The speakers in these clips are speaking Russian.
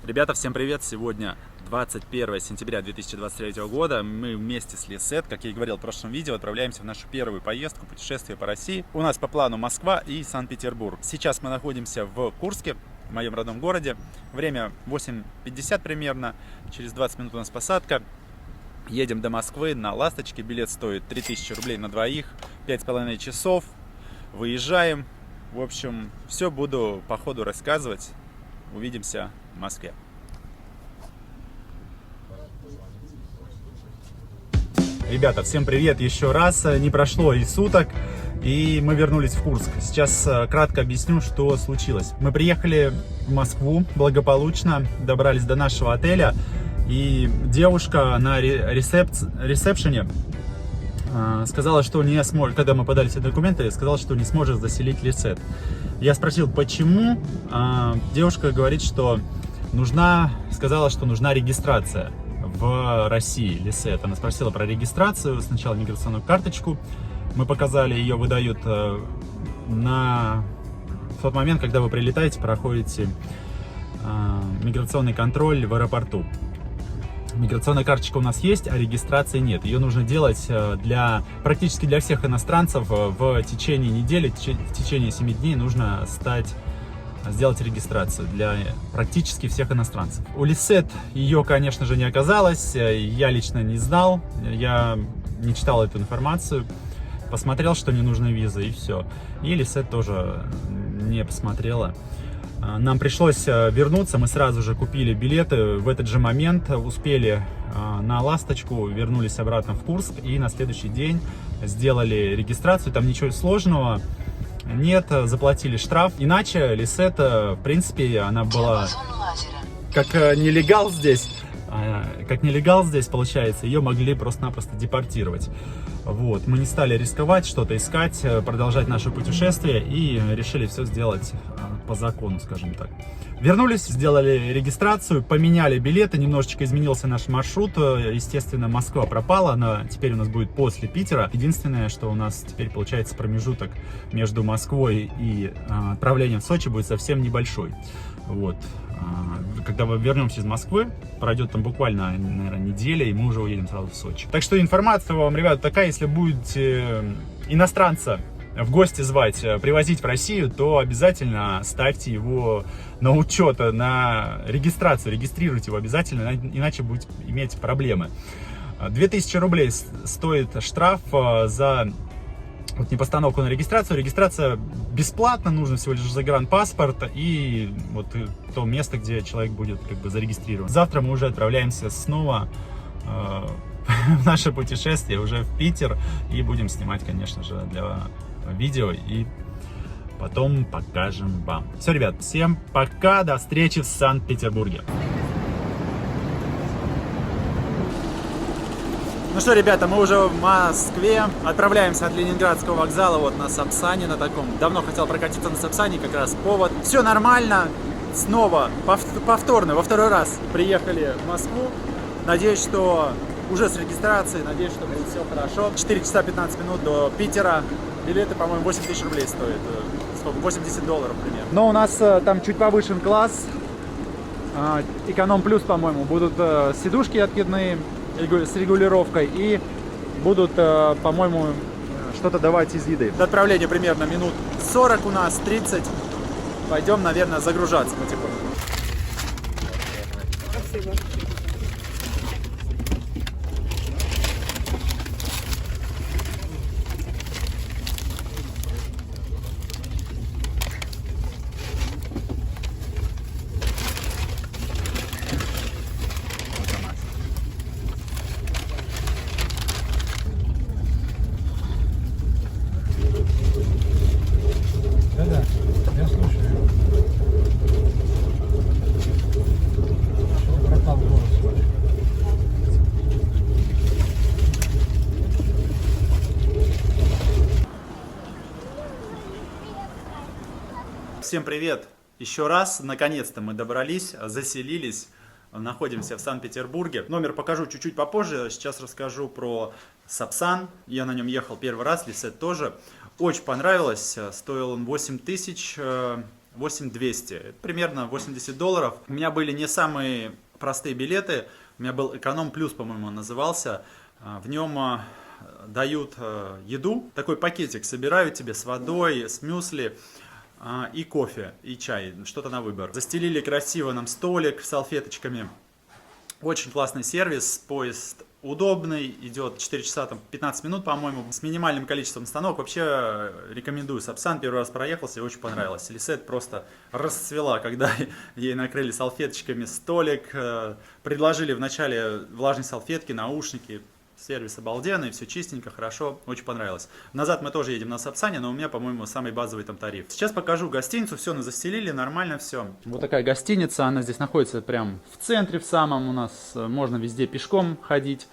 Ребята, всем привет! Сегодня 21 сентября 2023 года. Мы вместе с Lisette, как я и говорил в прошлом видео, отправляемся в нашу первую поездку, путешествие по России. У нас по плану Москва и Санкт-Петербург. Сейчас мы находимся в Курске, в моем родном городе. Время 8:50 примерно. Через 20 минут у нас посадка. Едем до Москвы на «Ласточке». Билет стоит 3000 рублей на двоих. 5,5 часов. Выезжаем. В общем, все буду по ходу рассказывать. Увидимся в Москве. Ребята, всем привет еще раз. Не прошло и суток, и мы вернулись в Курск. Сейчас кратко объясню, что случилось. Мы приехали в Москву благополучно, добрались до нашего отеля, и девушка на ресепшене сказала, что не сможет, когда мы подали все документы, сказала, что не сможет заселить Lisette. Я спросил, почему. Девушка говорит, что сказала, что нужна регистрация в России, Lisette. Она спросила про регистрацию, сначала миграционную карточку. Мы показали, ее выдают в тот момент, когда вы прилетаете, проходите миграционный контроль в аэропорту. Миграционная карточка у нас есть, а регистрации нет. Ее нужно делать практически для всех иностранцев в течение недели, в течение 7 дней нужно сделать регистрацию для практически всех иностранцев. У Lisette ее, конечно же, не оказалось, я лично не знал, я не читал эту информацию, посмотрел, что не нужны визы, и все. И Lisette тоже не посмотрела. Нам пришлось вернуться, мы сразу же купили билеты в этот же момент, успели на «Ласточку», вернулись обратно в Курск и на следующий день сделали регистрацию. Там ничего сложного нет, заплатили штраф. Иначе Lisette, в принципе, она была как нелегал здесь. Получается, ее могли просто-напросто депортировать. Вот. Мы не стали рисковать, что-то искать, продолжать наше путешествие и решили все сделать по закону, скажем так. Вернулись, сделали регистрацию, поменяли билеты, немножечко изменился наш маршрут. Естественно, Москва пропала, она теперь у нас будет после Питера. Единственное, что у нас теперь получается промежуток между Москвой и отправлением в Сочи будет совсем небольшой. Вот. Когда мы вернемся из Москвы, пройдет там буквально, наверное, неделя, и мы уже уедем сразу в Сочи. Так что информация вам, ребята, такая: если будете иностранца в гости звать, привозить в Россию, то обязательно ставьте его на учет, на регистрацию, регистрируйте его обязательно, иначе будете иметь проблемы. 2000 рублей стоит штраф за непостановку на регистрацию. Регистрация бесплатна, нужно всего лишь загранпаспорт и вот то место, где человек будет зарегистрирован. Завтра мы уже отправляемся снова в наше путешествие, уже в Питер, и будем снимать, конечно же, для видео, и потом покажем вам. Все, ребят, всем пока, до встречи в Санкт-Петербурге. Ну что, ребята, мы уже в Москве, отправляемся от Ленинградского вокзала вот на Сапсане, на таком. Давно хотел прокатиться на Сапсане, как раз повод. Все нормально, снова, повторно, во второй раз приехали в Москву. Надеюсь, что уже с регистрацией, надеюсь, что будет все хорошо. 4 часа 15 минут до Питера. Билеты, по-моему, 8000 рублей стоят. Сколько? $80 примерно. Но у нас там чуть повышен класс. Эконом плюс, по-моему. Будут сидушки откидные с регулировкой. И будут, по-моему, что-то давать из еды. До отправления примерно минут 40 у нас, 30. Пойдем, наверное, загружаться потихоньку. Спасибо. Да-да, я слушаю. Пропал голос ваш. Всем привет! Еще раз, наконец-то мы добрались, заселились, находимся в Санкт-Петербурге. Номер покажу чуть-чуть попозже, сейчас расскажу про Сапсан. Я на нем ехал первый раз, Lisette тоже. Очень понравилось, стоил он 8000 8200. Это примерно $80. У меня были не самые простые билеты. У меня был эконом плюс, по-моему, он назывался. В нем дают еду. Такой пакетик собирают тебе с водой, с мюсли и кофе, и чай. Что-то на выбор. Застелили красиво нам столик с салфеточками. Очень классный сервис. Поезд удобный, идет 4 часа там, 15 минут, по-моему, с минимальным количеством остановок. Вообще рекомендую. Сапсан первый раз проехался и очень понравилось. Лисет просто расцвела, когда ей накрыли салфеточками столик, предложили вначале влажные салфетки, наушники. Сервис обалденный, все чистенько, хорошо, очень понравилось. Назад мы тоже едем на Сапсане, но у меня, по-моему, самый базовый там тариф. Сейчас покажу гостиницу, все, застелили, нормально все. Вот такая гостиница, она здесь находится прям в центре, в самом, у нас можно везде пешком ходить.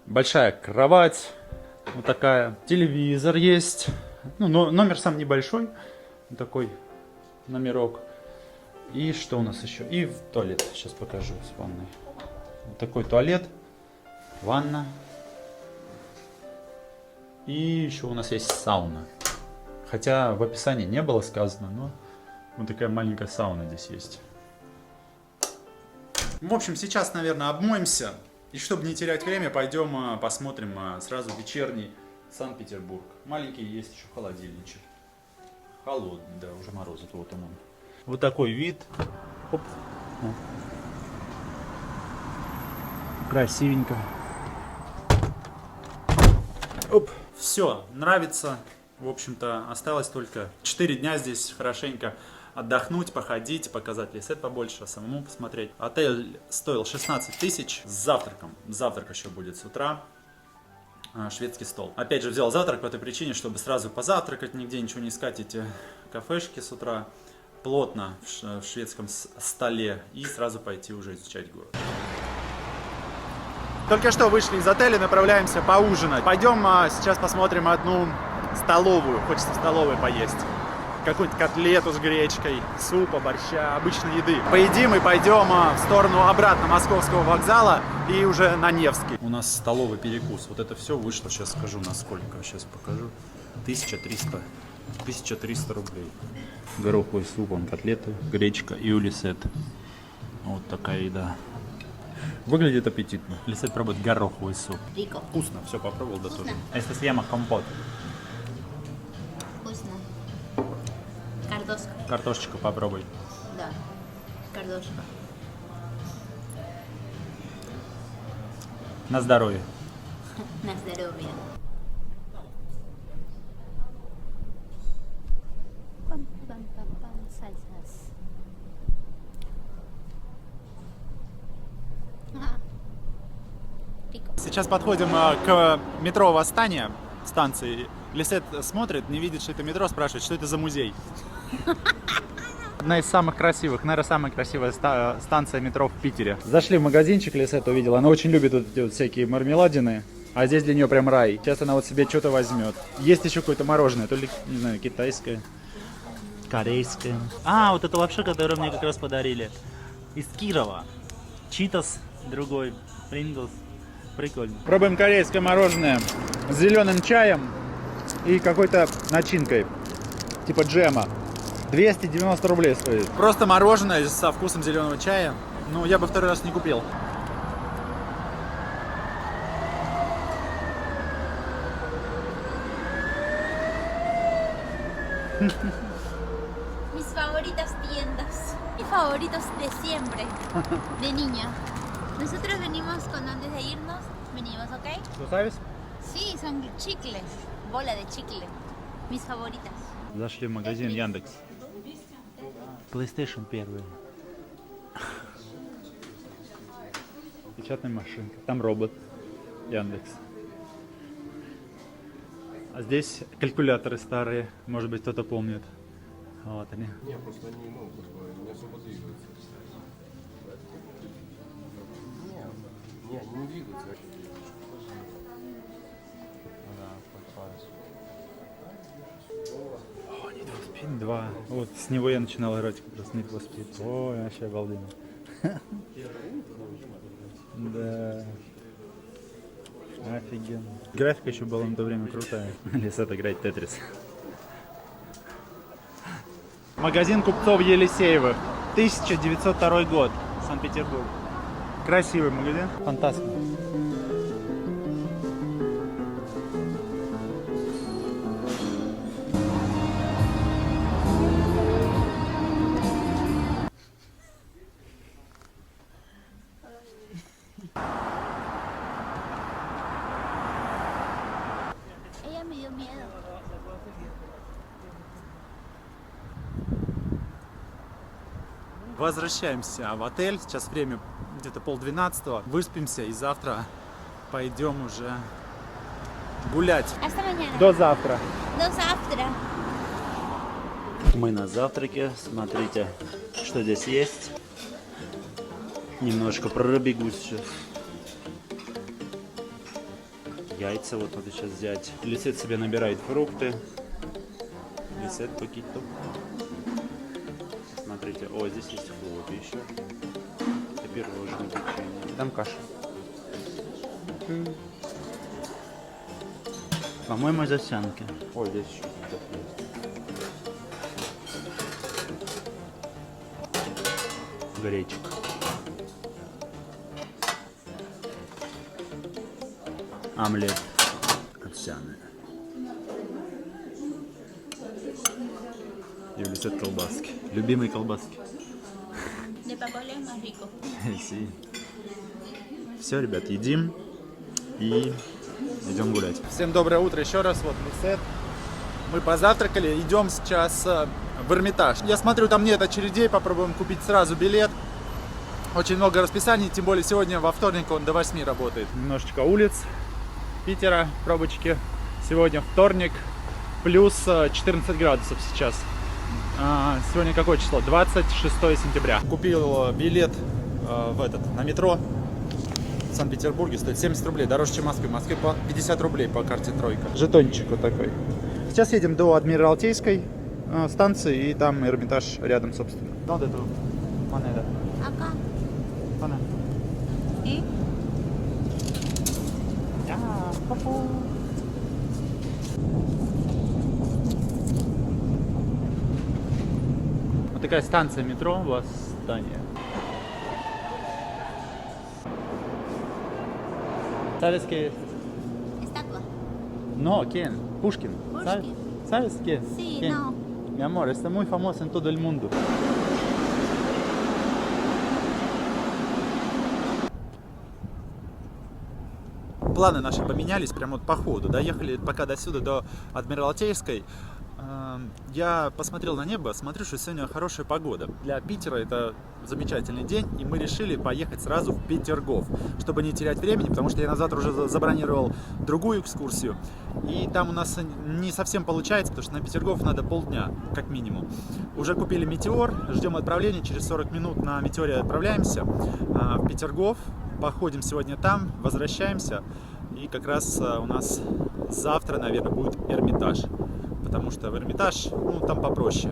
Большая кровать, вот такая, телевизор есть, ну, номер сам небольшой, такой номерок. И что у нас еще? И в туалет, сейчас покажу с ванной. Вот такой туалет, ванна. И еще у нас есть сауна. Хотя в описании не было сказано, но вот такая маленькая сауна здесь есть. В общем, сейчас, наверное, обмоемся. И чтобы не терять время, пойдем посмотрим сразу вечерний Санкт-Петербург. Маленький есть еще холодильничек. Холодный, да, уже морозит. Вот он. Вот такой вид. Оп. Красивенько. Оп. Все, нравится. В общем-то, осталось только 4 дня здесь хорошенько отдохнуть, походить, показать Лисет побольше, самому посмотреть. Отель стоил 16 тысяч с завтраком. Завтрак еще будет с утра. Шведский стол. Опять же, взял завтрак по этой причине, чтобы сразу позавтракать, нигде ничего не искать, эти кафешки с утра. Плотно в шведском столе и сразу пойти уже изучать город. Только что вышли из отеля, направляемся поужинать. Пойдем сейчас посмотрим одну столовую. Хочется в столовой поесть. Какую-нибудь котлету с гречкой, супа, борща, обычной еды. Поедим и пойдем в сторону обратно Московского вокзала и уже на Невский. У нас столовый перекус. Вот это все вышло, сейчас скажу насколько. Сейчас покажу. 1300 рублей. Гороховый суп, котлеты, гречка и улисет. Вот такая еда. Выглядит аппетитно. Лисет пробует гороховый суп. Rico. Вкусно, все попробовал, да тоже. Это съема компот. Вкусно. Картошка. Картошечку попробуй. Да. Картошка. На здоровье. На здоровье. Пам-пам-пам-пам. Сальсас. Rico. Сейчас подходим к метро Восстание станции. Лисет смотрит, не видит, что это метро, спрашивает, что это за музей. Одна из самых красивых, наверное, самая красивая станция метро в Питере. Зашли в магазинчик, Лисет увидела. Она очень любит вот эти вот всякие мармеладины. А здесь для нее прям рай. Сейчас она вот себе что-то возьмет. Есть еще какое-то мороженое, то ли, не знаю, китайское. Корейское. А, вот эту лапшу, которую мне как раз подарили. Из Кирова. Читос, другой. Принглс. Прикольно. Пробуем корейское мороженое с зеленым чаем и какой-то начинкой. Типа джема. 290 рублей стоит. Просто мороженое со вкусом зеленого чая. Ну, я бы второй раз не купил. Mis favoritas tiendas. Mis favoritos de siempre. De niña. Nosotros venimos cuando antes de irnos, venimos, ¿ok? ¿Tú sabes? Sí, son chicles. Bola de chicle. Mis favoritas. Зашли в магазин Яндекс. PlayStation 1. Печатная машинка. Там робот. Яндекс. А здесь калькуляторы старые. Может быть, кто-то помнит. Вот они. Не, просто они не могут, не особо двигаются. Не, они не двигаются. О, Need for Speed 2. Вот с него я начинал играть как раз Need for Speed. Ой, вообще обалденно. Да. Офигенно. Графика еще была на то время крутая. Лисет играет Тетрис. Магазин купцов Елисеевых. 1902 год. Санкт-Петербург. Красивый магазин. Фантастика. Ella me dio miedo. Возвращаемся в отель. Сейчас время где-то 11:30. Выспимся и завтра пойдем уже гулять. Hasta mañana. До завтра. До завтра. Мы на завтраке. Смотрите, что здесь есть. Немножко пробегусь сейчас. Яйца вот надо сейчас взять. Лисет себе набирает фрукты. Лисет покито. Смотрите, о, здесь есть хлопья еще. Это пирожное печенье. Там каша. По-моему, из овсянки. Ой, здесь еще что-то есть. Гречка. Омлет овсяный. И лисет колбаски. Любимые колбаски. De papola es más rico. Все, ребят, едим и идем гулять. Всем доброе утро еще раз. Вот Лисет. Мы позавтракали, идем сейчас в Эрмитаж. Я смотрю, там нет очередей, попробуем купить сразу билет. Очень много расписаний, тем более сегодня во вторник он до 8 работает. Немножечко улиц Питера, пробочки. Сегодня вторник, плюс 14 градусов сейчас. Сегодня какое число? 26 сентября. Купил билет на метро в Санкт-Петербурге. Стоит 70 рублей, дороже, чем в Москве. В Москве по 50 рублей по карте тройка. Жетончик вот такой. Сейчас едем до Адмиралтейской станции, и там Эрмитаж рядом, собственно. Вот эту монету. Acá. Монету. ¿Y? Вот такая станция метро Восстание. ¿Sabes qué es? Estatua. No, ¿quién? Pushkin. ¿Sabes? Pushkin. ¿Sabes quién? Sí, ¿Quién? no. Mi amor, está muy famoso en todo el mundo. Планы наши поменялись прямо вот по ходу. Доехали пока до сюда, до Адмиралтейской. Я посмотрел на небо, смотрю, что сегодня хорошая погода. Для Питера это замечательный день, и мы решили поехать сразу в Петергоф, чтобы не терять времени, потому что я на завтра уже забронировал другую экскурсию, и там у нас не совсем получается, потому что на Петергоф надо полдня, как минимум. Уже купили Метеор, ждем отправления, через 40 минут на Метеоре отправляемся в Петергоф, походим сегодня там, возвращаемся, и как раз у нас завтра, наверное, будет Эрмитаж. Потому что в Эрмитаж, ну, там попроще.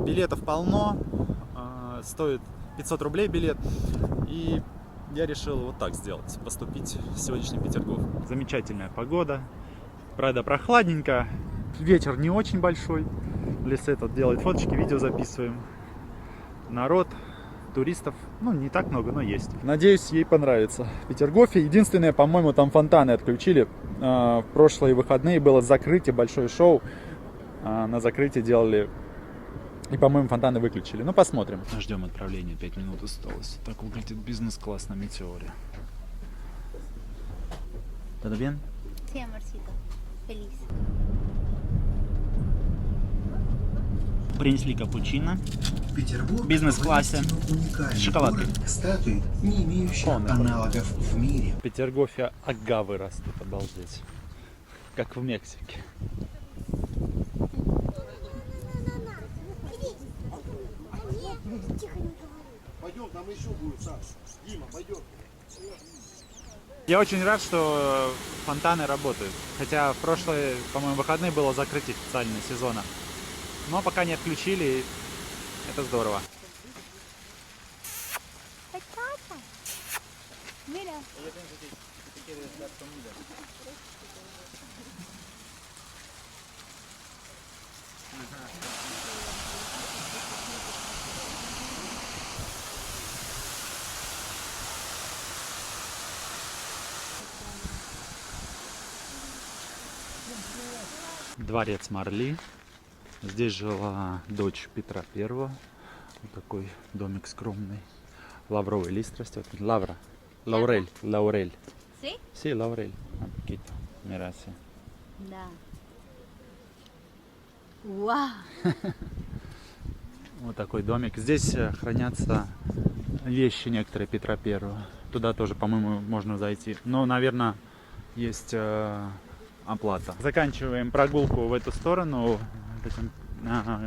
Билетов полно, стоит 500 рублей билет. И я решил вот так сделать, поступить в сегодняшний Петергоф. Замечательная погода, правда прохладненько, ветер не очень большой. Лисет тут делает фоточки, видео записываем. Народ, туристов, ну, не так много, но есть. Надеюсь, ей понравится. В Петергофе единственное, по-моему, там фонтаны отключили. В прошлые выходные было закрытие, большое шоу. На закрытие делали. И, по-моему, фонтаны выключили. Ну, посмотрим. Ждем отправления, 5 минут осталось. Так выглядит бизнес-класс на Метеоре. ¿Todo bien? Sí, amorcito. Feliz. Принесли капучино. Петербург В бизнес-классе. уникальный Шоколадки. город, статуи, не имеющие аналогов в мире. В Петергофе агавы растут, обалдеть. Как в Мексике. Пойдем, там еще будет, Саш. Дима, пойдем. Я очень рад, что фонтаны работают. Хотя в прошлые, по-моему, выходные было закрытие специального сезона. Но пока не отключили, и это здорово. Mira. Дворец Марли. Здесь жила дочь Петра Первого. Вот такой домик скромный. Лавровый лист растет. Лавра. Лаурель. Лаурель. ¿Sí? Sí, laurel. Un poquito. Mira así. Да. Вау! Вот такой домик. Здесь хранятся вещи некоторые Петра Первого. Туда тоже, по-моему, можно зайти. Но, наверное, есть оплата. Заканчиваем прогулку в эту сторону этим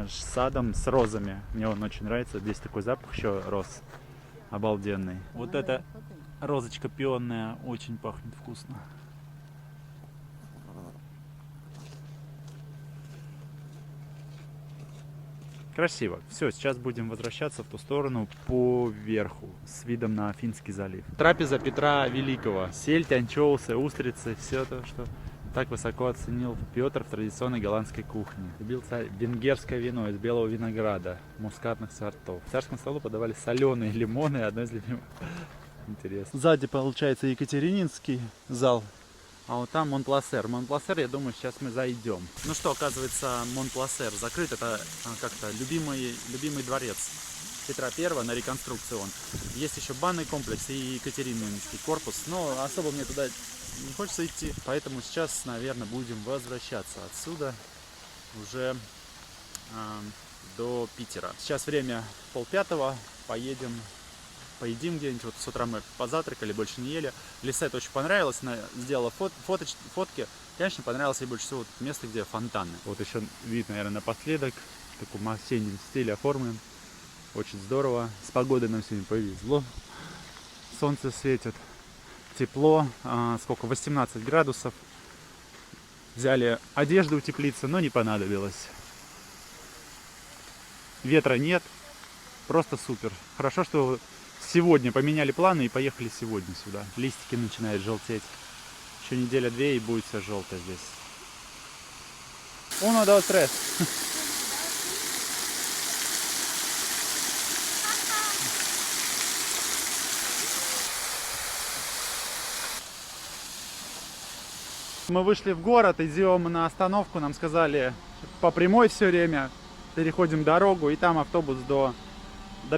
садом с розами. Мне он очень нравится. Здесь такой запах еще роз. Обалденный. Вот эта розочка пионная очень пахнет вкусно. Красиво. Все, сейчас будем возвращаться в ту сторону по верху, с видом на Финский залив. Трапеза Петра Великого. Сельдь, анчоусы, устрицы, все то, что так высоко оценил Петр в традиционной голландской кухне. Любил царь венгерское вино из белого винограда, мускатных сортов. К царскому столу подавали соленые лимоны, одно из любимых. Интересно. Сзади получается Екатерининский зал. А вот там Монпласер. Монпласер, я думаю, сейчас мы зайдем. Ну что, оказывается, Монпласер закрыт. Это как-то любимый дворец Петра Первого, на реконструкцию он. Есть еще банный комплекс и Екатерининский корпус. Но особо мне туда не хочется идти. Поэтому сейчас, наверное, будем возвращаться отсюда уже до Питера. Сейчас время 4:30. Поедим где-нибудь. Вот с утра мы позавтракали, больше не ели. Лисет очень понравилось, она сделала фотки. Конечно, понравилось ей больше всего вот место, где фонтаны. Вот еще вид, наверное, напоследок. В таком осеннем стиле оформлен. Очень здорово. С погодой нам сегодня повезло. Солнце светит. Тепло. Сколько? 18 градусов. Взяли одежду утеплиться, но не понадобилось. Ветра нет. Просто супер. Хорошо, что сегодня поменяли планы и поехали сегодня сюда. Листики начинают желтеть. Еще неделя-две и будет все желтое здесь. Uno, dos, tres. Мы вышли в город, идем на остановку. Нам сказали по прямой все время. Переходим дорогу и там автобус до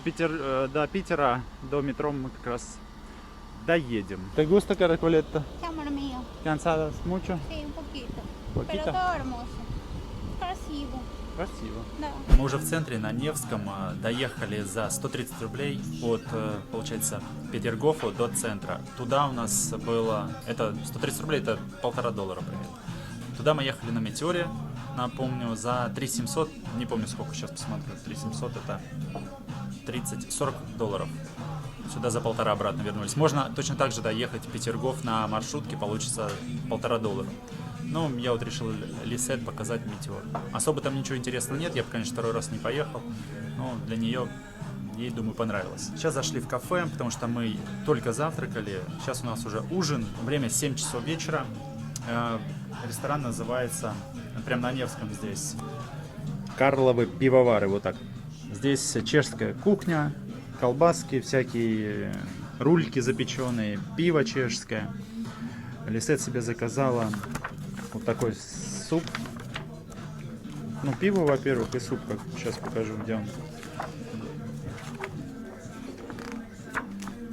Питера, до метро мы как раз доедем. ¿Te gusta Caracoleta? Amor mío. ¿Cansadas mucho? Sí, un poquito. Poquito? Pero todo hermoso. Красиво. Красиво. Да. Мы уже в центре, на Невском, доехали за 130 рублей от, получается, Петергофа до центра. Туда у нас было, это 130 рублей, это $1,5 примерно. Туда мы ехали на Метеоре, напомню, за 3700, не помню сколько, сейчас посмотрю, 3700 это 40 долларов. Сюда за 1,5 обратно вернулись. Можно точно так же доехать в Петергоф на маршрутке, получится $1,5. Ну, я вот решил Лисет показать Метеор. Особо там ничего интересного нет, я бы, конечно, второй раз не поехал, но для нее, ей, думаю, понравилось. Сейчас зашли в кафе, потому что мы только завтракали. Сейчас у нас уже ужин, время 7 часов вечера. Ресторан называется, прям на Невском здесь, Карловы пивовары, вот так. Здесь чешская кухня, колбаски, всякие рульки запеченные, пиво чешское. Лисет себе заказала вот такой суп. Ну, пиво, во-первых, и суп, как сейчас покажу, где он.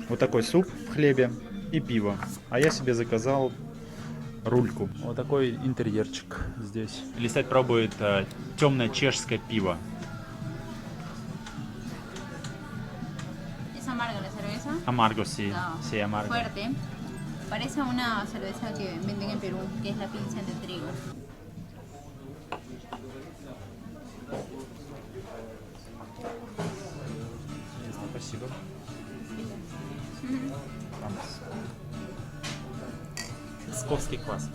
Вот такой суп в хлебе и пиво. А я себе заказал рульку. Вот такой интерьерчик здесь. Лисет пробует темное чешское пиво. Es amarga la cerveza. Amargo, sí. No. Sí, amargo. Fuerte. Parece a una cerveza que venden en Perú, que es la Pilsen de trigo. Спасибо. Псковский квас.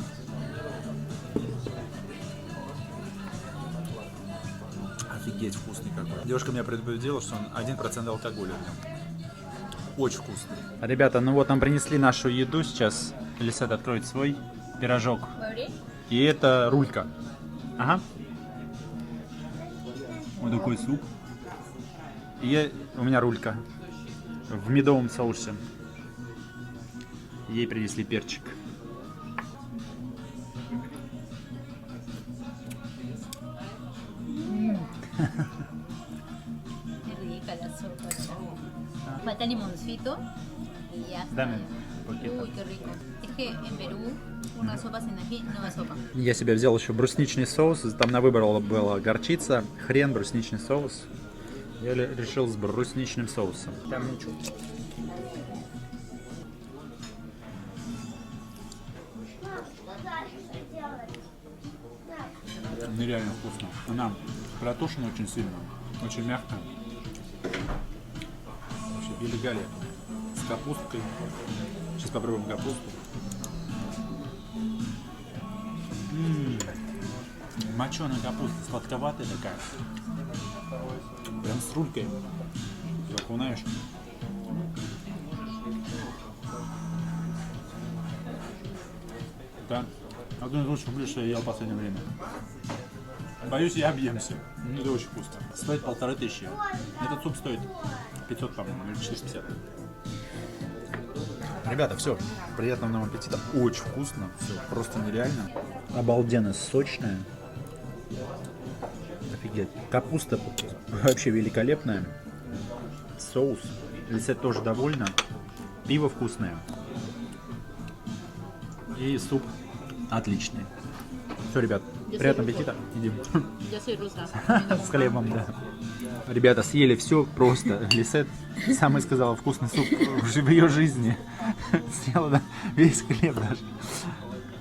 Офигеть, вкусный какой. Девушка меня предупредила, что он 1% алкоголя в нем. Очень вкусный. Ребята, ну вот нам принесли нашу еду сейчас. Лисет откроет свой пирожок. И это рулька. Ага. Вот такой суп. И у меня рулька в медовом соусе. Ей принесли перчик. Es rica la sopa. Falta limoncito y ya está. Dame poquito. Uy, qué rico. Es que en Perú una sopa sin ají no es sopa. Я себе взял еще брусничный соус. Там на выбор была горчица, хрен, брусничный соус. Я решил с брусничным соусом. Там ничего. Нереально вкусно. Она протушена очень сильно, очень мягкая. Вообще великолепно. С капусткой. Сейчас попробуем капусту. Моченая капуста, сладковатая такая. Прям с рулькой. Окунаешь. Это один из лучших блюд, что я ел в последнее время. Боюсь, я объемся. Это очень вкусно. Стоит 1500. Этот суп стоит 500, по-моему, или 450. Ребята, все. Приятного нам аппетита. Очень вкусно. Все просто нереально. Обалденно сочная. Офигеть. Капуста вообще великолепная. Соус. Лисет тоже довольна. Пиво вкусное. И суп отличный. Все, ребят, приятного аппетита. Идем. Yo soy rusa. С хлебом, да. Ребята, съели все просто. Лисет сама сказала, вкусный суп в ее жизни. Съела, да, весь хлеб даже.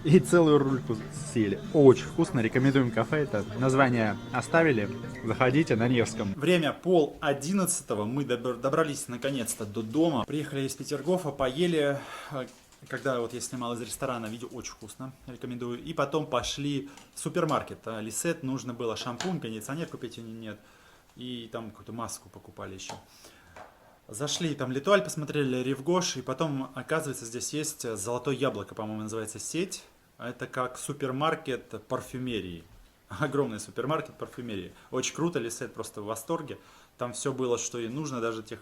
И целую рульку съели. Очень вкусно. Рекомендуем кафе. Это название оставили. Заходите на Невском. Время 10:30. Мы добрались наконец-то до дома. Приехали из Петергофа, поели. Когда вот я снимал из ресторана, видео очень вкусно, рекомендую. И потом пошли в супермаркет. Лисет нужно было шампунь, кондиционер купить, у нее нет. И там какую-то маску покупали еще. Зашли, там Литуаль посмотрели, Ревгош. И потом, оказывается, здесь есть Золотое яблоко, по-моему, называется сеть. Это как супермаркет парфюмерии. Огромный супермаркет парфюмерии. Очень круто, Лисет просто в восторге. Там все было, что ей нужно, даже тех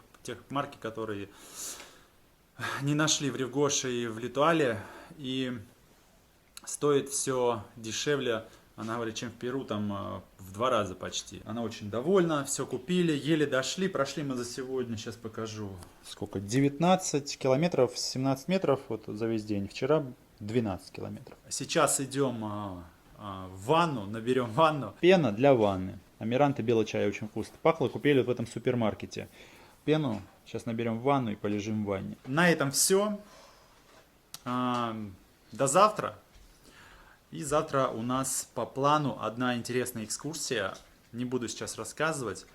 марки, которые не нашли в Ревгоше и в Литуале, и стоит все дешевле, она говорит, чем в Перу, там в 2 раза почти. Она очень довольна, все купили, еле дошли, прошли мы за сегодня, сейчас покажу. Сколько? 19 километров, 17 метров вот за весь день, вчера 12 километров. Сейчас идем в ванну, наберем ванну. Пена для ванны. Амирант и белый чай очень вкусно. Пахло, купили в этом супермаркете. Пену сейчас наберем в ванну и полежим в ванне. На этом все. До завтра. И завтра у нас по плану одна интересная экскурсия. Не буду сейчас рассказывать.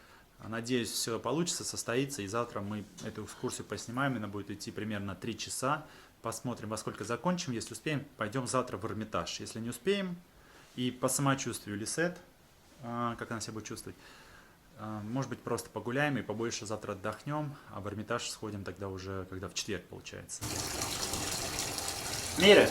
Надеюсь, все получится, состоится. И завтра мы эту экскурсию поснимаем. Она будет идти примерно 3 часа. Посмотрим, во сколько закончим. Если успеем, пойдем завтра в Эрмитаж. Если не успеем, и по самочувствию Лисет, как она себя будет чувствовать, может быть, просто погуляем и побольше завтра отдохнем, а в Эрмитаж сходим тогда уже, когда в четверг получается. Мира!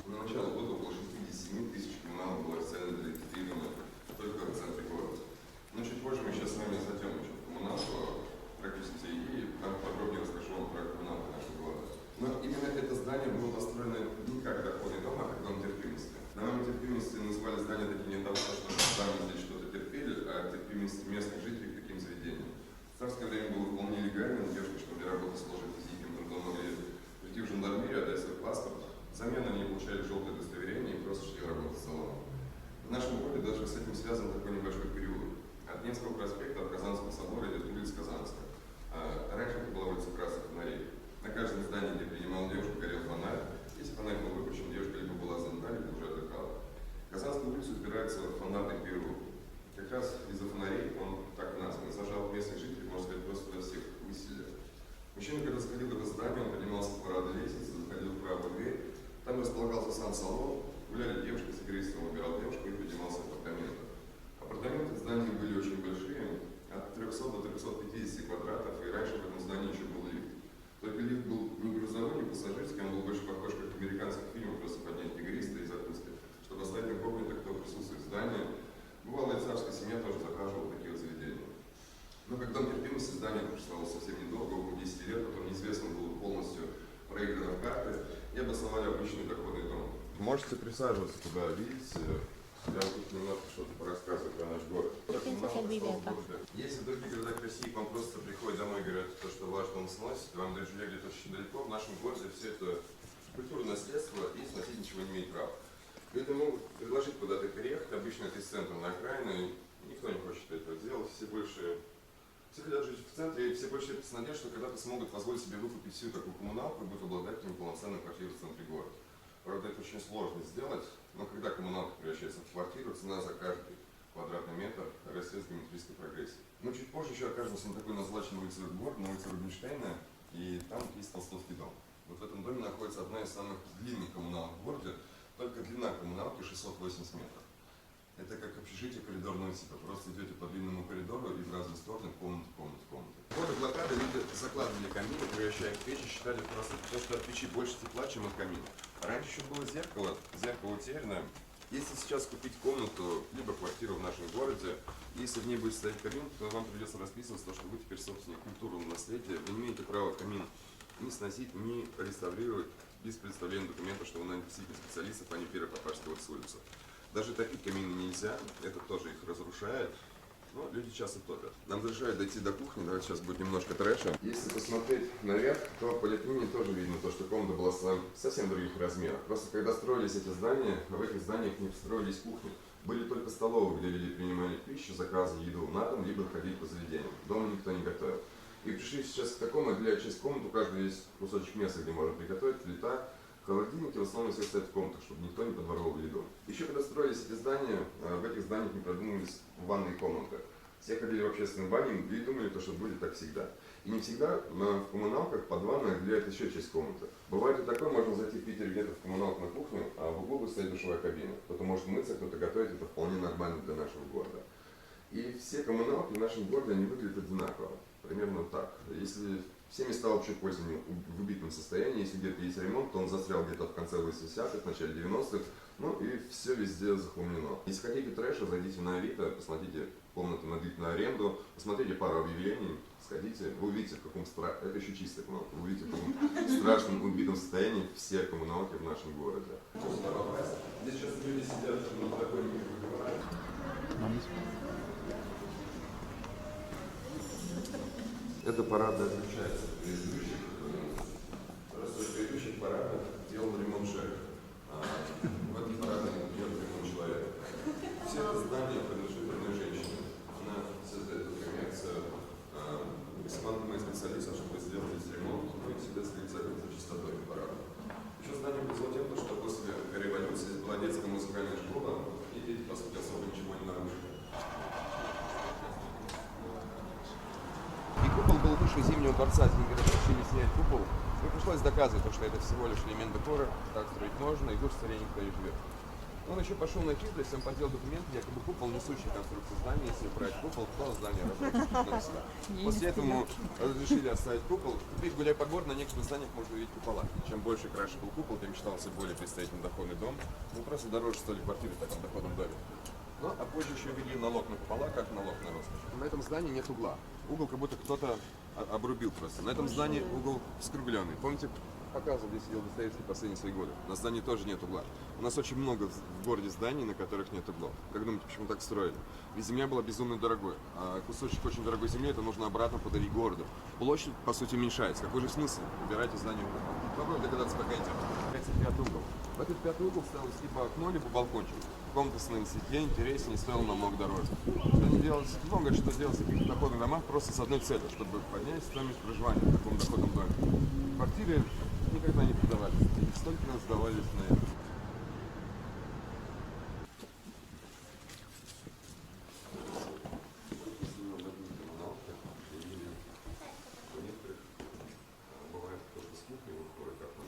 На начало года около 67 тысяч криминалов было официально зарегистрировано только в центре города. Но чуть позже мы сейчас с вами зайдем еще в коммуналку, практически, и там подробнее расскажу вам про коммуналку нашего города. Но именно это здание было построено не как доходный дом, а как дом терпимости. Домом терпимости называли здание таким не потому, что там здесь что-то терпели, а терпимость местных жителей к таким заведениям. В царское время было вполне легально, девушки, что для работы с ложным физическим трудом могли прийти в жандармерию, отдать свой паспорт. Взамен они получали желтое удостоверение и просто шли работать в салон. В нашем городе даже с этим связан такой небольшой переулок. От Невского проспекта, от Казанского собора идет улица Казанская. Раньше это была улица Красных Фонарей. На каждом здании, где принимал девушку, горел фонарь. Если фонарь был выключен, девушка либо была занята, либо уже отдыхала. Казанскую улицу избирается фонарный переулок. Как раз из-за фонарей он так назван. Зажал местных жителей, можно сказать, просто туда всех выселили. Мужчина, когда заходил в это здание, он поднимался по парадной лестнице, заходил в правую дверь. Там располагался сам салон, гуляли девушки, сигареты, он убирал девушку и поднимался в апартаменты. Апартаменты в здании были очень большие, от 300 до 350 квадратов, и раньше в этом здании еще был лифт. Только лифт был не грузовой, не пассажирский, он был больше похож, как в американских фильмах, просто поднять игриста и запустить, чтобы оставить инкогнито, кто присутствует в здании. Бывало, и царская семья тоже захаживала в такие вот заведения. Но как дом терпимости здание существовало совсем недолго, около 10 лет, потом неизвестно было полностью проиграно в карты. Можете присаживаться туда, видите, я тут немножко что-то порассказываю про наш город. Если в других городах России к вам просто приходят домой и говорят, то, что ваш дом сносит, вам даже жилье где-то очень далеко, в нашем городе все это культурное наследство и сносить ничего не имеет права. Люди могут предложить куда-то переехать, обычно это из центра на окраину, никто не хочет этого делать, все хотят жить в центре, и все больше с надеждой, что когда-то смогут позволить себе выкупить всю такую коммуналку и будут обладателем полноценной квартиры в центре города. Правда, это очень сложно сделать, но когда коммуналка превращается в квартиру, цена за каждый квадратный метр растет с геометрической прогрессией. Мы чуть позже еще окажемся на такой назлаченной улице города, на улице Рубинштейна, и там есть Толстовский дом. Вот в этом доме находится одна из самых длинных коммуналок в городе, только длина коммуналки 680 метров. Это как общежитие коридорного типа. Просто идете по длинному коридору и в разные стороны комнаты. В годы блокады люди закладывали камины, превращая их в печи, считали просто то, что от печи больше тепла, чем от камина. Раньше еще было зеркало утеряно. Если сейчас купить комнату, либо квартиру в нашем городе, если в ней будет стоять камин, то вам придется расписываться, что вы теперь собственник культурного наследия. Вы не имеете права камин ни сносить, ни реставрировать без представления документов, что вы наняли действительно специалистов, а не первый попавшийся вот с улицы. Даже топить камины нельзя, это тоже их разрушает, но люди часто топят. Нам разрешают дойти до кухни, давайте сейчас будет немножко трэша. Если посмотреть наверх, то по лепнине тоже видно то, что комната была совсем других размеров. Просто когда строились эти здания, в этих зданиях не строились кухни. Были только столовые, где люди принимали пищу, заказывали еду на дом, либо ходили по заведениям. Дома никто не готовил. И пришли сейчас к такому, отделяя часть комнаты, у каждого есть кусочек места, где можно приготовить, плита. Холодильники в основном все стоят в комнатах, чтобы никто не подворовал еду. Еще когда строились эти здания, в этих зданиях не продумывались ванные комнаты. Все ходили в общественные бани и думали, что будет так всегда. И не всегда в коммуналках под ванной отделяют еще часть комнаты. Бывает и такое, можно зайти в Питере где-то в коммуналку на кухню, а в углу будет стоять душевая кабина. Кто-то может мыться, кто-то готовить, это вполне нормально для нашего города. И все коммуналки в нашем городе, они выглядят одинаково. Примерно так. Если все места общего пользования в убитом состоянии, если где-то есть ремонт, то он застрял где-то в конце 80-х, в начале 90-х, ну и все везде захламлено. Если хотите трэша, зайдите на Авито, посмотрите комнаты на длительную аренду, посмотрите пару объявлений, сходите, вы увидите, в каком это еще чистая комната, вы увидите, в каком страшном убитом состоянии все коммуналки в нашем городе. Здесь сейчас люди сидят на подоконнике. Это парадная отличается от предыдущих. Просто в предыдущих парадах делал ремонт шеф. В этом парадах делал ремонт человека. Все это здание принадлежит одной женщине. Она создает эту коммерцию. Мы специалисты, чтобы сделали здесь ремонт, ну и всегда следить за чистотой парада. Еще здание повезло тем, что после революции здесь была детская музыкальная школа, и дети, по сути, особо ничего не нарушили. Купол был выше Зимнего дворца, с ним когда решили снять купол, и пришлось доказывать, что это всего лишь элемент декора, так строить можно, и в Гурцаре никто не живет. Он еще пошел на хитрость, он подделал документы, якобы купол несущий конструкцию здания, если убрать купол, то здание работает. После этого разрешили оставить купол. Теперь, гуляя по городу, на некоторых зданиях можно увидеть купола. Чем больше и краше был купол, тем считался более представительный доходный дом. Ну просто дороже стоили квартиры в таком доходном доме. Ну, а позже еще ввели налог на купола, как налог на роскошь. На этом здании нет угла. Угол как будто кто-то обрубил просто. На этом здании угол скругленный. Помните, показывал, где сидел Достоевский последние свои годы. На здании тоже нет угла. У нас очень много в городе зданий, на которых нет углов. Как думаете, почему так строили? Ведь земля была безумно дорогой. А кусочек очень дорогой земли, это нужно обратно подарить городу. Площадь, по сути, уменьшается. Какой же смысл убирать из здания угол? Попробуем догадаться, пока идем. Это пятый угол. В этот пятый угол ставилось либо окно, либо балкончик. Комната становилась интереснее, стоила намного дороже. Что не делалось, много что делалось в каких-то доходных домах просто с одной целью, чтобы поднять стоимость проживания в таком доходном доме. Квартиры никогда не продавались, и столько нас сдавались на это.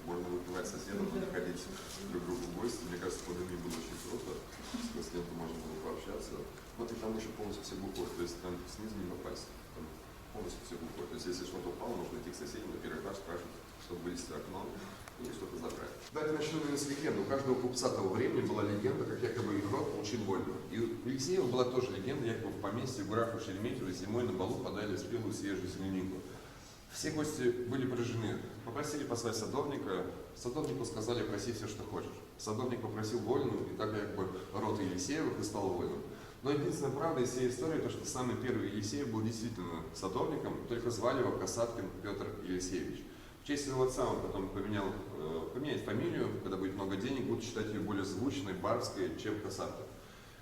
Можно выпивать соседом, ходить друг к другу в гости. Мне кажется, под ними было очень круто. С кем-то можно было пообщаться. Вот и там еще полностью все глухое. То есть там снизу не попасть. Там полностью все глухое. То есть если что-то упало, можно идти к соседям на первый этаж, спрашивать, чтобы вылезти в окно и что-то забрать. Давайте начнем с легенды. У каждого купца того времени была легенда, как якобы их род получил вольную. И у Алексеева была тоже легенда, якобы в поместье графа Шереметьева зимой на балу подали спелую свежую землянику. Все гости были поражены. Попросили послать садовника. Садовнику сказали: проси все, что хочешь. Садовник попросил вольную, и так как бы род Елисеевых и стал вольным. Но единственная правда из всей истории, то, что самый первый Елисеев был действительно садовником, только звали его Касаткин Петр Елисеевич. В честь своего отца он потом поменяет фамилию, когда будет много денег, будут считать ее более звучной, барской, чем Касаткин.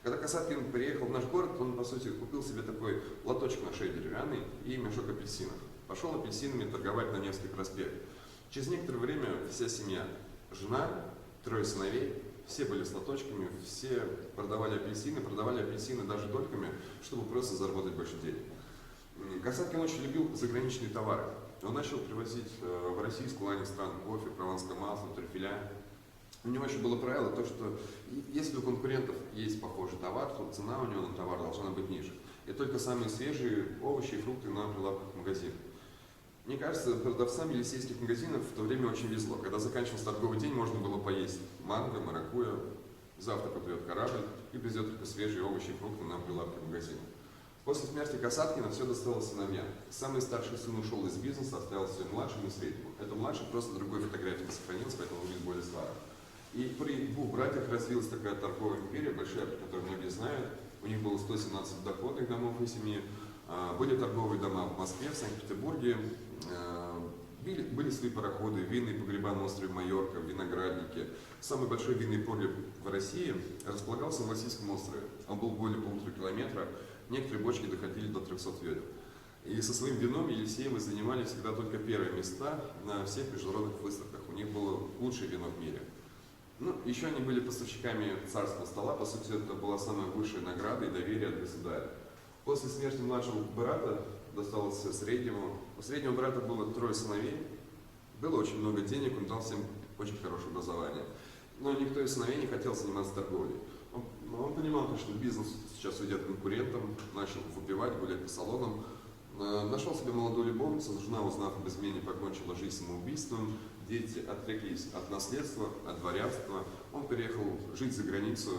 Когда Касаткин приехал в наш город, он, по сути, купил себе такой лоточек на шее деревянный и мешок апельсинов. Пошел апельсинами торговать на Невский проспект. Через некоторое время вся семья, жена, 3 сыновей, все были с лоточками, все продавали апельсины даже дольками, чтобы просто заработать больше денег. Касаткин очень любил заграничные товары. Он начал привозить в российскую лань стран кофе, прованское масло, трюфеля. У него еще было правило, то, что если у конкурентов есть похожий товар, то цена у него на товар должна быть ниже. И только самые свежие овощи и фрукты на прилавках магазинов. Мне кажется, продавцам елисейских магазинов в то время очень везло. Когда заканчивался торговый день, можно было поесть манго, маракуйя, завтра поплывет корабль и привезет только свежие овощи и фрукты на прилавки магазина. После смерти Касаткина все досталось сыновьям. Самый старший сын ушел из бизнеса, остался младшим и средним. Это младший просто другой фотографии сохранился, поэтому выглядит более старым. И при 2 братьях развилась такая торговая империя, большая, которую многие знают. У них было 117 доходных домов и семьи. Были торговые дома в Москве, в Санкт-Петербурге. Были свои пароходы, винные погреба на острове Майорка, виноградники. Самый большой винный погреб в России располагался на Российском острове. Он был более 1,5 километра. Некоторые бочки доходили до 300 ведер. И со своим вином Елисеевы занимали всегда только первые места на всех международных выставках. У них было лучшее вино в мире. Ну, еще они были поставщиками царского стола. По сути, это была самая высшая награда и доверие от государя. После смерти младшего брата досталось среднему. У среднего брата было 3 сыновей. Было очень много денег, он дал всем очень хорошее образование. Но никто из сыновей не хотел заниматься торговлей. Он понимал, что бизнес сейчас уйдет конкурентам, начал выпивать, гулять по салонам. Нашел себе молодую любовницу, жена, узнав об измене, покончила жизнь самоубийством. Дети отреклись от наследства, от дворянства. Он переехал жить за границу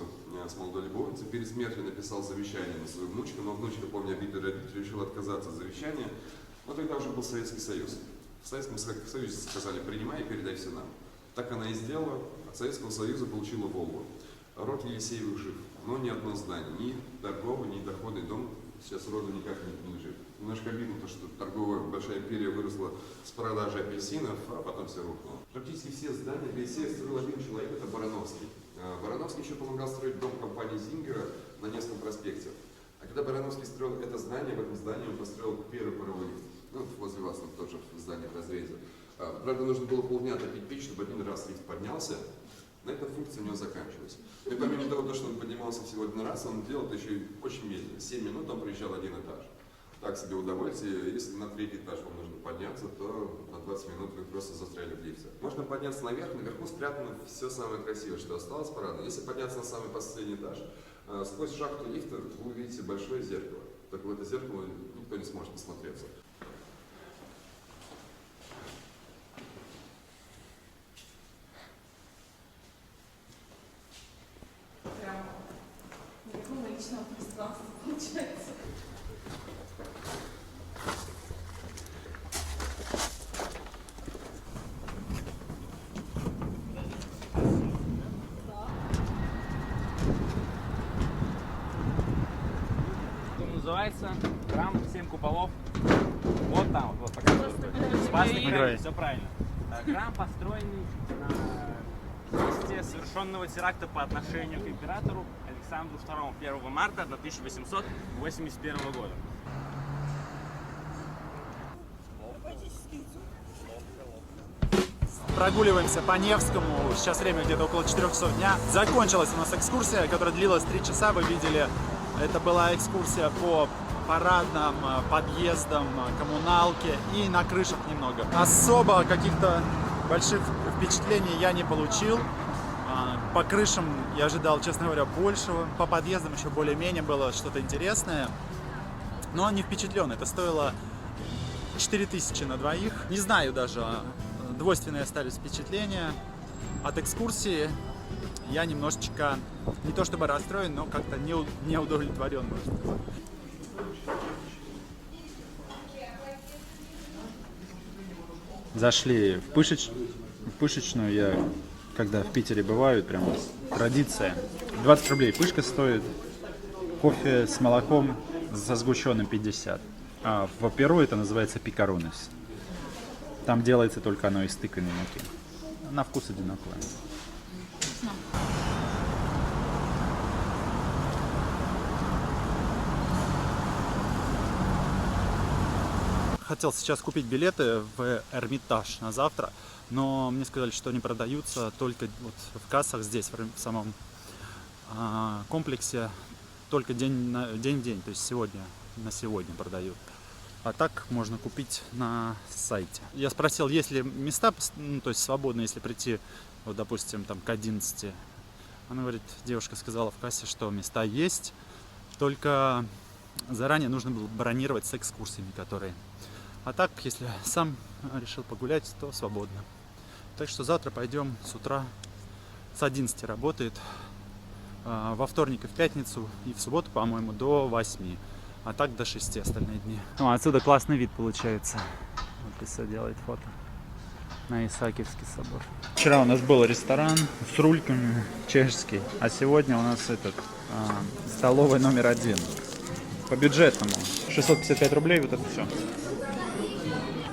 с молодой любовницей. Перед смертью написал завещание на свою внучку, но внучка, помня обиды родителей, решила отказаться от завещания. Но тогда уже был Советский Союз. В Советском Союзе сказали: принимай и передай все нам. Так она и сделала. От Советского Союза получила Волгу. Род Елисеевых жив, но ни одно здание, ни торговый, ни доходный дом сейчас роду никак не жив. Немножко обидно, то, что торговая большая империя выросла с продажи апельсинов, а потом все рухнуло. Практически все здания Елисеев строил один человек, это Барановский. Барановский еще помогал строить дом компании Зингера на Невском проспекте. А когда Барановский строил это здание, в этом здании он построил первый паровой лифт. Ну, возле вас он тоже в здании в разрезе. Правда, нужно было полдня топить печь, чтобы один раз лифт поднялся. На этом функция у него заканчивалась. И помимо того, что он поднимался всего 1 раз, он делал это еще и очень медленно. 7 минут он проезжал 1 этаж. Так себе удовольствие. Если на 3-й этаж вам нужно подняться, то на 20 минут вы просто застряли в лифте. Можно подняться наверх, наверху спрятано все самое красивое, что осталось парадно. Если подняться на самый последний этаж, сквозь шахту лифта вы увидите большое зеркало. Только в это зеркало никто не сможет посмотреться. Прям никакого личного пространства получается. Называется храм 7 куполов. Вот там, вот показывают. Спасный край, все правильно. Храм построен на месте совершенного теракта по отношению к императору Александру II 1 марта 1881 года. Прогуливаемся по Невскому. Сейчас время где-то около 4 часов дня. Закончилась у нас экскурсия, которая длилась 3 часа. Вы видели, это была экскурсия по парадным подъездам, коммуналке и на крышах немного. Особо каких-то больших впечатлений я не получил. По крышам я ожидал, честно говоря, большего. По подъездам еще более-менее было что-то интересное. Но не впечатлен. Это стоило 4000 на двоих. Не знаю даже, двойственные остались впечатления от экскурсии. Я немножечко, не то чтобы расстроен, но как-то не удовлетворен, можно сказать. Зашли в пышечную, я когда в Питере бывают, прям традиция. 20 рублей пышка стоит, кофе с молоком со сгущенным 50. А в Перу это называется пикарунес. Там делается только оно из тыквенной муки. На вкус одинаковое. Хотел сейчас купить билеты в Эрмитаж на завтра, но мне сказали, что они продаются только вот в кассах здесь, в самом комплексе, только день в день, то есть сегодня, на сегодня продают. А так можно купить на сайте. Я спросил, есть ли места, ну, то есть свободно, если прийти, вот, допустим, там к 11. Она говорит, девушка сказала в кассе, что места есть, только заранее нужно было бронировать с экскурсиями, которые. А так, если сам решил погулять, то свободно. Так что завтра пойдем с утра, с 11 работает, во вторник и в пятницу, и в субботу, по-моему, до 8. А так до 6 остальные дни. Ну, отсюда классный вид получается. Вот Иса делает фото на Исаакиевский собор. Вчера у нас был ресторан с рульками, чешский, а сегодня у нас столовая номер 1. По бюджетному. 655 рублей, вот это все.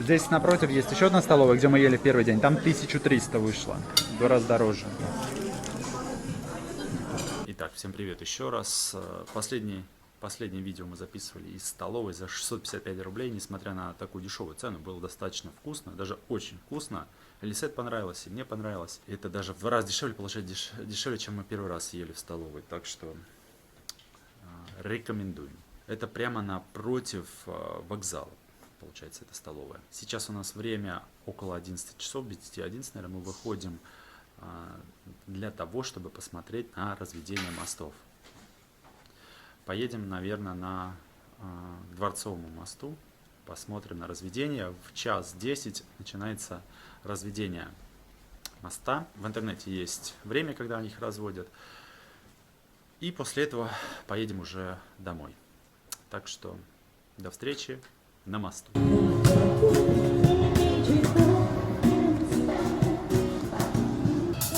Здесь напротив есть еще одна столовая, где мы ели в первый день. Там 1300 вышло. В 2 раза дороже. Итак, всем привет еще раз. Последнее видео мы записывали из столовой за 655 рублей. Несмотря на такую дешевую цену, было достаточно вкусно, даже очень вкусно. Лисет понравилось, и мне понравилось. Это даже в 2 раза дешевле, получается дешевле, чем мы первый раз ели в столовой. Так что рекомендуем. Это прямо напротив вокзала, получается, это столовая. Сейчас у нас время около 11 часов, без 10-11, наверное, мы выходим для того, чтобы посмотреть на разведение мостов. Поедем, наверное, на Дворцовому мосту, посмотрим на разведение. В 1:10 начинается разведение моста. В интернете есть время, когда они их разводят. И после этого поедем уже домой. Так что до встречи на мосту.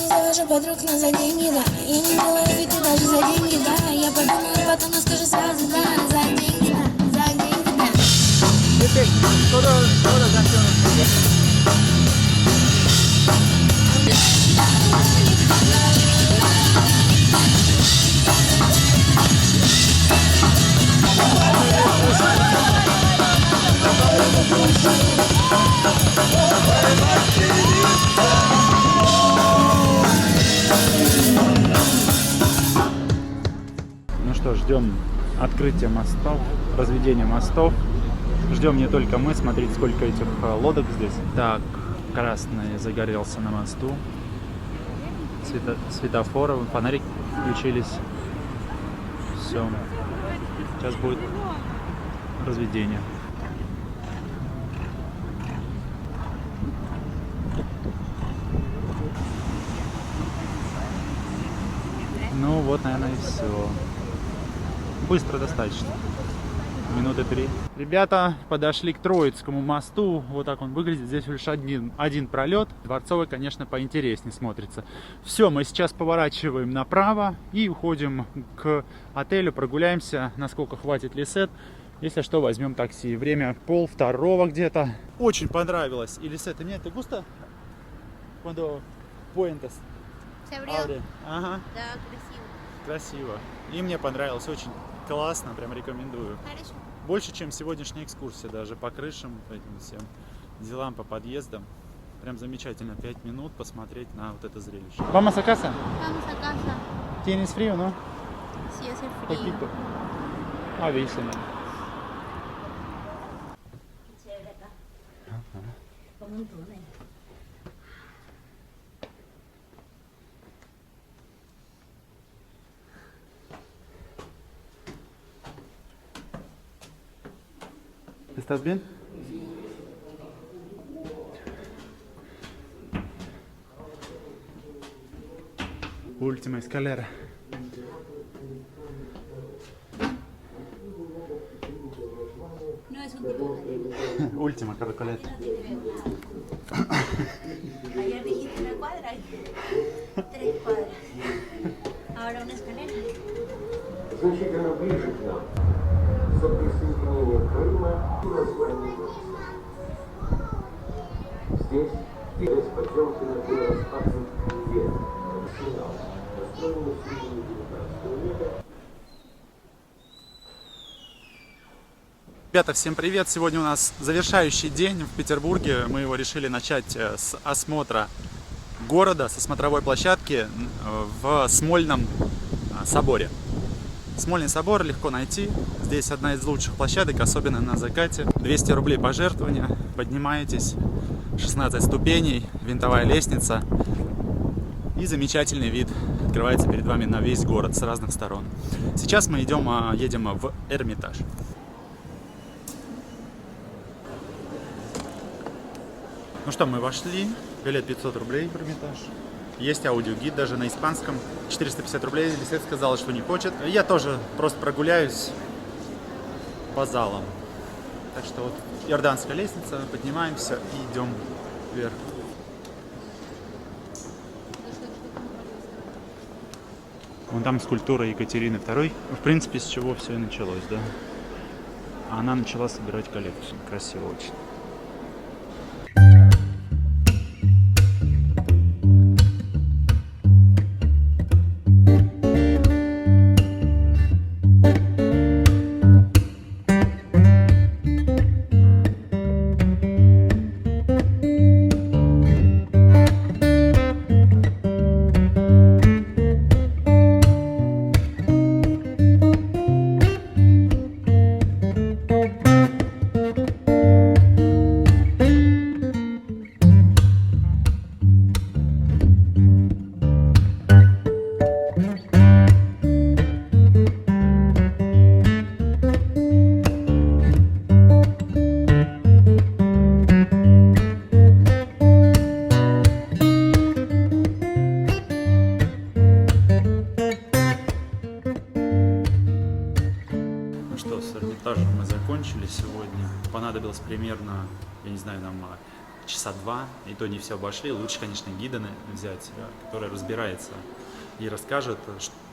Завожу подруг на за деньги, да. Я не делаю вид, даже за деньги, да. Я подумаю, потом скажу сразу, да. За деньги, да. За деньги, да. Ну что, ждем открытия мостов, разведения мостов. Ждем не только мы, смотрите, сколько этих лодок здесь. Так, красный загорелся на мосту. Светофоры, фонарики включились. Все. Сейчас будет разведение. Ну вот, наверное, и все. Быстро достаточно. Минуты 3. Ребята подошли к Троицкому мосту. Вот так он выглядит. Здесь лишь один пролет. Дворцовый, конечно, поинтереснее смотрится. Все, мы сейчас поворачиваем направо и уходим к отелю. Прогуляемся, насколько хватит Лисет. Если что, возьмем такси. Время 1:30 где-то. Очень понравилось. И Лисет, и мне это густо? Cuando puentes. Se abrió. Abre. Ага. Да, красиво. Красиво. И мне понравилось. Очень классно. Прям рекомендую. Хорошо. Больше, чем сегодняшняя экскурсия. Даже по крышам, по этим всем делам, по подъездам. Прям замечательно. 5 минут посмотреть на вот это зрелище. Vamos a casa. Vamos a casa. ¿Tienes frío, no? Sí, hace frío. Poquito. Avísame. ¿Estás bien? Última escalera. No es un tipo de... Última carcoleta. Ayer dijiste una cuadra y... значительно ближе к нам, за присоединение Крыма и название города. Здесь перед Потемкина был распахнут дверь, арсенал, построенный в середине 19 века. Ребята, всем привет! Сегодня у нас завершающий день в Петербурге. Мы его решили начать с осмотра города, со смотровой площадки в Смольном соборе. Смольный собор легко найти. Здесь одна из лучших площадок, особенно на закате. 200 рублей пожертвования. Поднимаетесь, 16 ступеней, винтовая лестница. И замечательный вид открывается перед вами на весь город с разных сторон. Сейчас мы едем в Эрмитаж. Ну что, мы вошли, билет 500 рублей в Эрмитаж. Есть аудиогид даже на испанском, 450 рублей. Лисет сказала, что не хочет. Я тоже просто прогуляюсь по залам. Так что вот Иорданская лестница, поднимаемся и идем вверх. Вон там скульптура Екатерины II. В принципе, с чего все и началось, да? Она начала собирать коллекцию. Красиво очень. Мы закончили сегодня. Понадобилось примерно, я не знаю, нам часа два, и то не все обошли. Лучше, конечно, гида взять, который разбирается и расскажет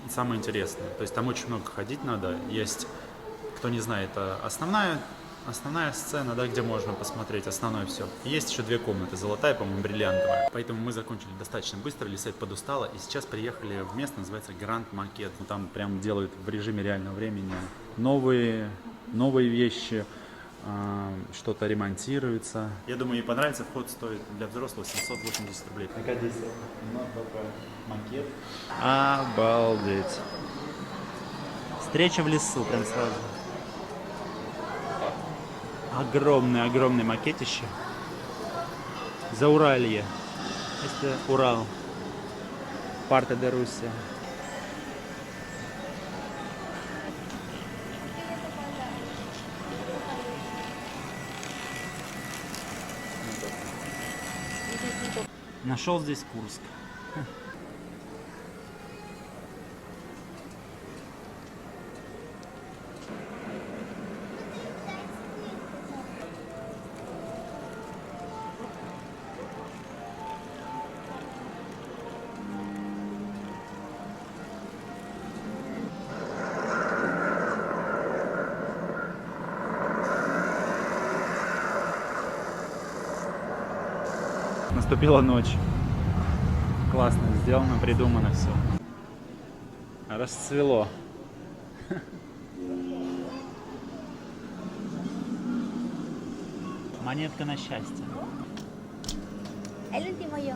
самое интересное. То есть там очень много ходить надо. Есть, кто не знает, основная сцена, да, где можно посмотреть основное все. Есть еще две комнаты, золотая, по-моему, бриллиантовая. Поэтому мы закончили достаточно быстро, Лисет подустала, и сейчас приехали в место, называется Гранд Макет. Там прям делают в режиме реального времени новые вещи, что-то ремонтируется. Я думаю, ей понравится. Вход стоит для взрослых 780 рублей. Такая здесь макет. Обалдеть. Встреча в лесу, прям сразу. Огромный макетище. Зауралье. Это Урал. Парта де Руссия. Нашел здесь Курск. Наступила ночь. Классно сделано, придумано все. Расцвело. Монетка на счастье. El último yo.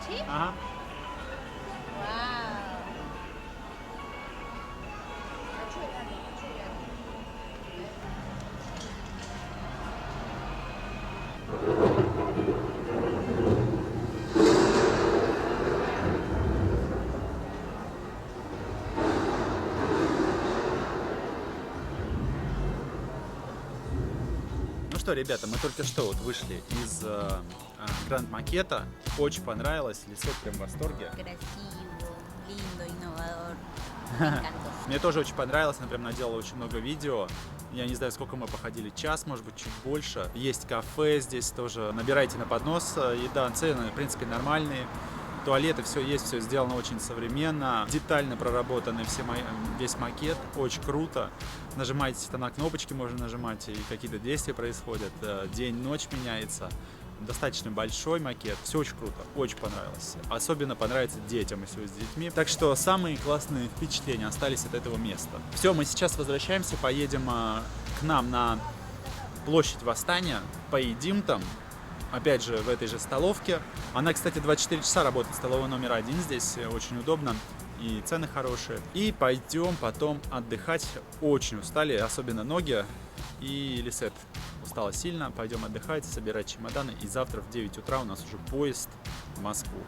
¿Sí? Ага. Wow. Ну что, ребята, мы только что вот вышли из Гранд Макета. Очень понравилось, Лисет прям в восторге. Красиво, lindo, innovador. Me encantó. Мне тоже очень понравилось, она прям наделала очень много видео. Я не знаю, сколько мы походили, час, может быть, чуть больше. Есть кафе здесь тоже, набирайте на поднос. Еда, цены, в принципе, нормальные. Туалеты, все есть, все сделано очень современно. Детально проработаны весь макет, очень круто. Нажимаете там на кнопочки, можно нажимать, и какие-то действия происходят. День-ночь меняется. Достаточно большой макет, все очень круто, очень понравилось. Особенно понравится детям, если вы с детьми. Так что самые классные впечатления остались от этого места. Все, мы сейчас возвращаемся, поедем к нам на площадь Восстания, поедим там. Опять же, в этой же столовке. Она, кстати, 24 часа работает, столовая номер 1 здесь, очень удобно. И цены хорошие. И пойдем потом отдыхать. Очень устали, особенно ноги. И Лисет устала сильно. Пойдем отдыхать, собирать чемоданы. И завтра в 9 утра у нас уже поезд в Москву.